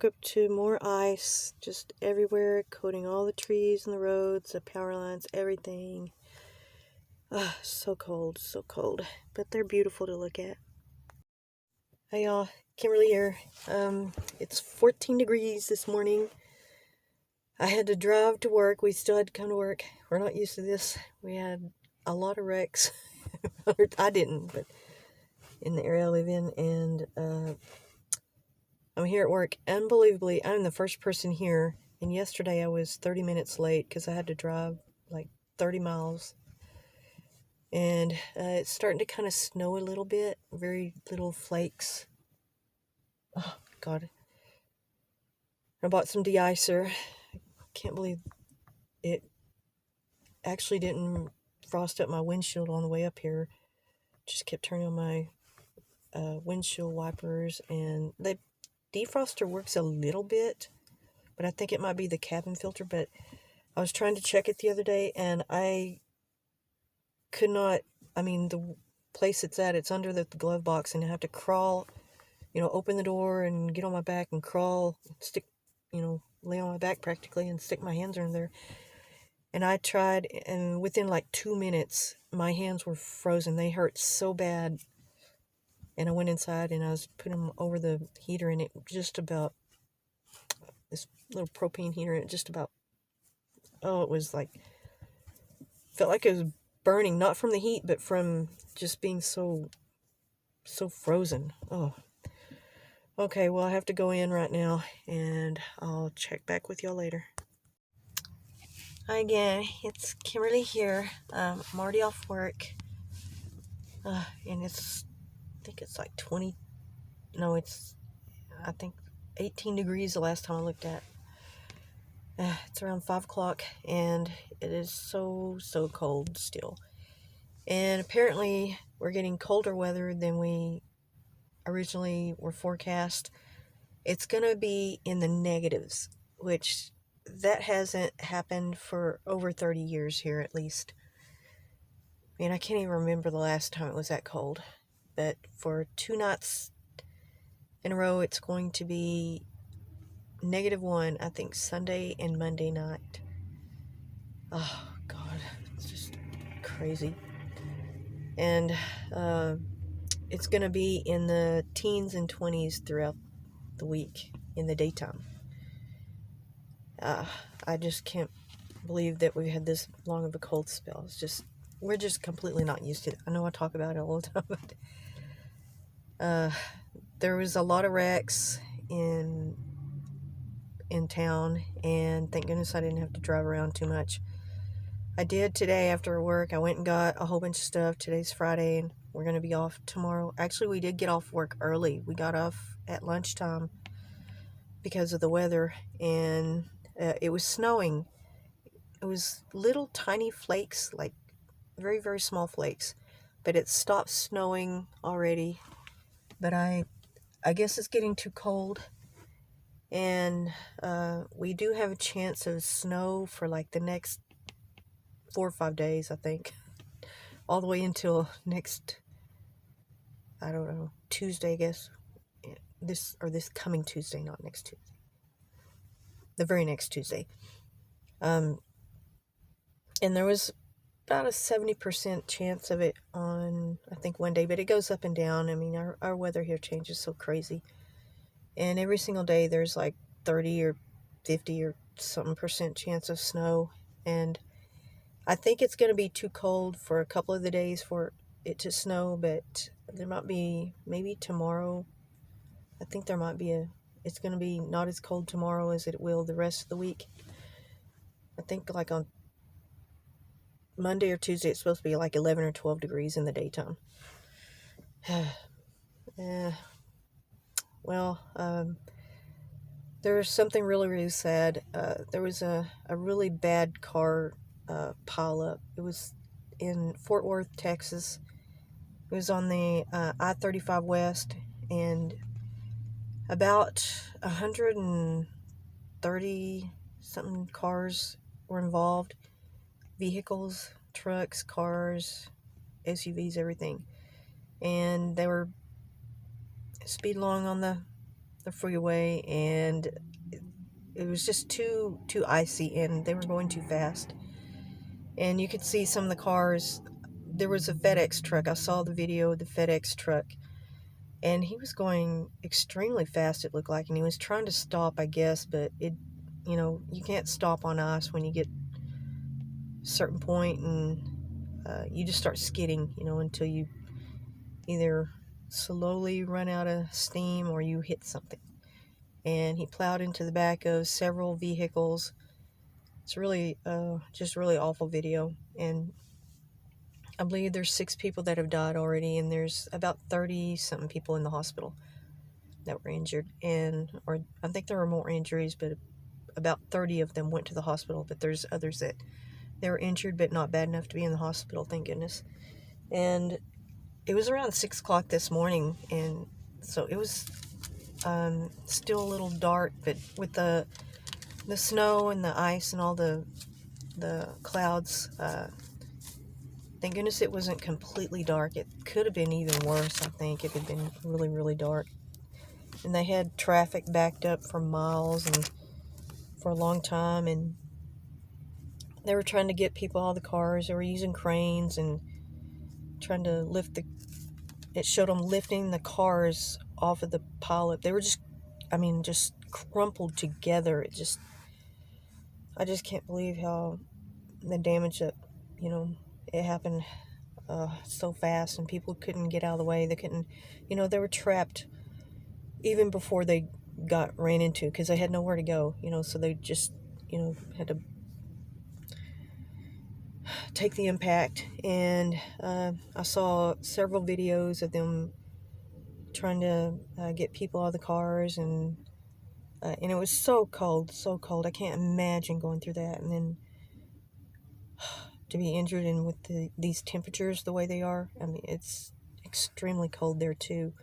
woke up to more ice just everywhere, coating all the trees and the roads, the power lines, everything. So cold, so cold. But they're beautiful to look at. Hey y'all, Kimberly here. It's 14 degrees this morning. I had to drive to work. We still had to come to work. We're not used to this. We had a lot of wrecks. I didn't, but in the area I live in, and I'm here at work. Unbelievably, I'm the first person here, and yesterday I was 30 minutes late because I had to drive like 30 miles. And it's starting to kind of snow a little bit, very little flakes. Oh, God. I bought some de-icer. Can't believe it actually didn't frost up my windshield on the way up here. Just kept turning on my windshield wipers, and the defroster works a little bit, but I think it might be the cabin filter. But I was trying to check it the other day, and I could not. I mean, the place it's at, it's under the glove box, and I have to crawl, open the door and get on my back and crawl, stick, lay on my back practically and stick my hands in there. And I tried, and within like 2 minutes, my hands were frozen. They hurt so bad. And I went inside and I was putting them over the heater, and it just about, this little propane heater, and it just about, it was like, felt like it was burning, not from the heat, but from just being so frozen. Oh. Okay, well, I have to go in right now, and I'll check back with y'all later. Hi again, it's Kimberly here. I'm already off work, and I think it's like 18 degrees the last time I looked at. It's around 5 o'clock, and it is so cold still. And apparently, we're getting colder weather than we originally were forecast. It's going to be in the negatives, which that hasn't happened for over 30 years here, at least. I mean, I can't even remember the last time it was that cold. But for 2 nights in a row, it's going to be -1, I think, Sunday and Monday night. Oh, God, it's just crazy. And it's going to be in the teens and 20s throughout the week in the daytime. I just can't believe that we've had this long of a cold spell. We're just completely not used to it. I know I talk about it all the time, but there was a lot of wrecks in town, and thank goodness I didn't have to drive around too much. I did today after work. I went and got a whole bunch of stuff. Today's Friday, and we're going to be off tomorrow. Actually, we did get off work early. We got off at lunchtime because of the weather, and it was snowing. It was little tiny flakes, like very, very small flakes, but it stopped snowing already. But I guess it's getting too cold, and we do have a chance of snow for like the next 4 or 5 days, I think, all the way until next, I don't know, Tuesday, I guess. This coming Tuesday, not next Tuesday. The very next Tuesday. And there was about a 70% chance of it on, I think, one day, but it goes up and down. I mean, our weather here changes so crazy. And every single day there's like 30 or 50 or something % chance of snow. And I think it's going to be too cold for a couple of the days for it to snow, but there might be, maybe tomorrow, I think there might be it's going to be not as cold tomorrow as it will the rest of the week. I think like on Monday or Tuesday, it's supposed to be like 11 or 12 degrees in the daytime. Well, there was something really, really sad. There was a really bad car pileup. It was in Fort Worth, Texas. It was on the I-35 West, and about 130 something cars were involved. Vehicles, trucks, cars, SUVs, everything. And they were speed along on the the freeway, and it was just too icy, and they were going too fast. And you could see some of the cars. There was a FedEx truck. I saw the video of the FedEx truck, and he was going extremely fast, it looked like, and he was trying to stop, I guess, but you can't stop on ice when you get a certain point, and you just start skidding, until you either slowly run out of steam or you hit something. And he plowed into the back of several vehicles. It's really, just really awful video. And I believe there's 6 people that have died already, and there's about 30-something people in the hospital that were injured. Or I think there were more injuries, but about 30 of them went to the hospital. But there's others that they were injured, but not bad enough to be in the hospital, thank goodness. And it was around 6 o'clock this morning, and so it was still a little dark, but with the snow and the ice and all the clouds, thank goodness it wasn't completely dark. It could have been even worse, I think, if it had been really, really dark. And they had traffic backed up for miles and for a long time, and they were trying to get people out of the cars. They were using cranes and trying to lift it showed them lifting the cars off of the pileup. They were just crumpled together. I just can't believe how the damage that, it happened so fast, and people couldn't get out of the way. They couldn't, they were trapped even before they got ran into, because they had nowhere to go, so they just, had to take the impact. And I saw several videos of them trying to get people out of the cars, and it was so cold, so cold. I can't imagine going through that, and then to be injured, and with these temperatures the way they are. I mean, it's extremely cold there too.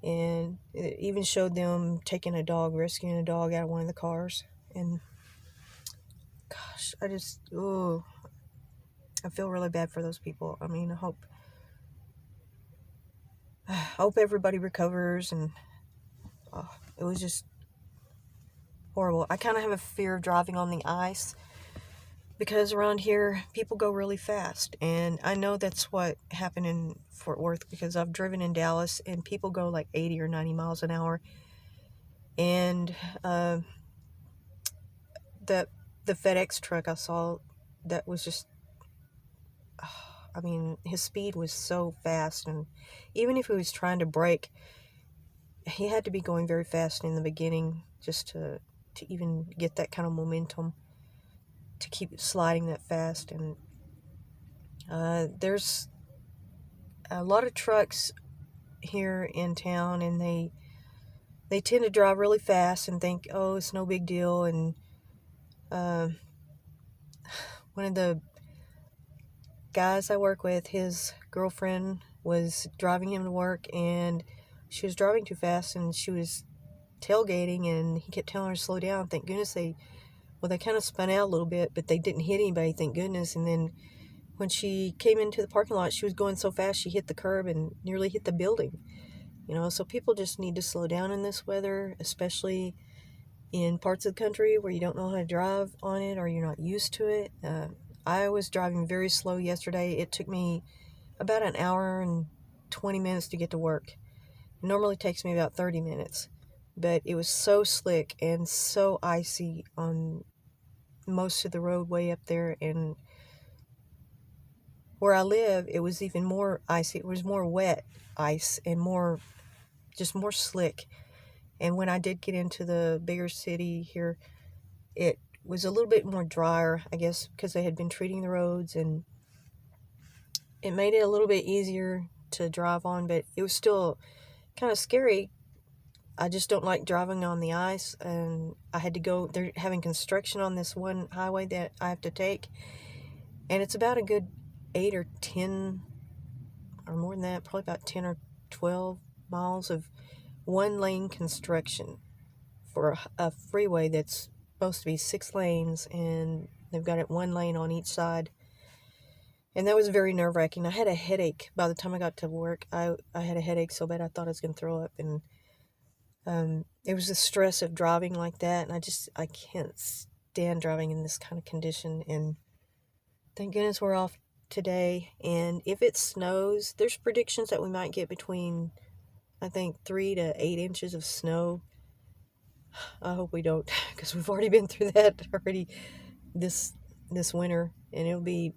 And it even showed them taking rescuing a dog out of one of the cars. And gosh, I feel really bad for those people. I mean, I hope everybody recovers. And it was just horrible. I kind of have a fear of driving on the ice, because around here people go really fast, and I know that's what happened in Fort Worth, because I've driven in Dallas and people go like 80 or 90 miles an hour. And the FedEx truck I saw, that was just, I mean, his speed was so fast, and even if he was trying to brake, he had to be going very fast in the beginning just to even get that kind of momentum to keep sliding that fast. And there's a lot of trucks here in town, and they tend to drive really fast and think, oh, it's no big deal. And one of the guys I work with, his girlfriend was driving him to work, and she was driving too fast, and she was tailgating, and he kept telling her to slow down. Thank goodness they kind of spun out a little bit, but they didn't hit anybody, thank goodness. And then when she came into the parking lot, she was going so fast she hit the curb and nearly hit the building. So people just need to slow down in this weather, especially in parts of the country where you don't know how to drive on it, or you're not used to it. I was driving very slow yesterday. It took me about an hour and 20 minutes to get to work. It normally takes me about 30 minutes. But it was so slick and so icy on most of the roadway up there. And where I live, it was even more icy. It was more wet ice and more slick. And when I did get into the bigger city here, it was a little bit more drier, I guess, because they had been treating the roads, and it made it a little bit easier to drive on, but it was still kind of scary. I just don't like driving on the ice, and I had to go. They're having construction on this one highway that I have to take, and it's about a good 8 or 10, or more than that, probably about 10 or 12 miles of one-lane construction for a freeway that's supposed to be 6 lanes, and they've got it 1 lane on each side. And that was very nerve-wracking. I had a headache by the time I got to work. I had a headache so bad I thought I was going to throw up, and It was the stress of driving like that, and I can't stand driving in this kind of condition. And thank goodness we're off today. And if it snows, there's predictions that we might get between, I think, 3 to 8 inches of snow. I hope we don't, because we've already been through that already this winter, and it'll be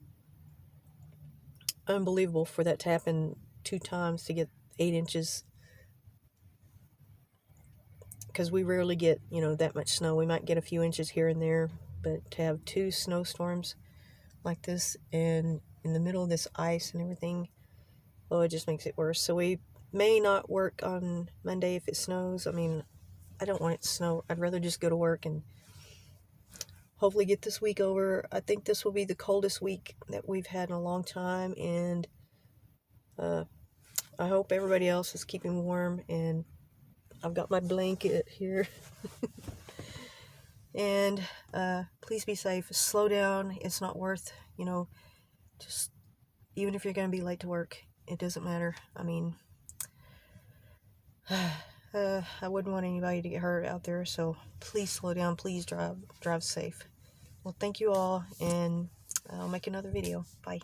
unbelievable for that to happen 2 times to get 8 inches, because we rarely get, that much snow. We might get a few inches here and there, but to have 2 snowstorms like this and in the middle of this ice and everything, oh, it just makes it worse. So we may not work on Monday if it snows. I mean, I don't want it to snow. I'd rather just go to work and hopefully get this week over. I think this will be the coldest week that we've had in a long time, and I hope everybody else is keeping warm, and I've got my blanket here. And please be safe. Slow down. It's not worth, just even if you're going to be late to work, it doesn't matter. I mean, I wouldn't want anybody to get hurt out there, so please slow down. Please drive safe. Well, thank you all, and I'll make another video. Bye.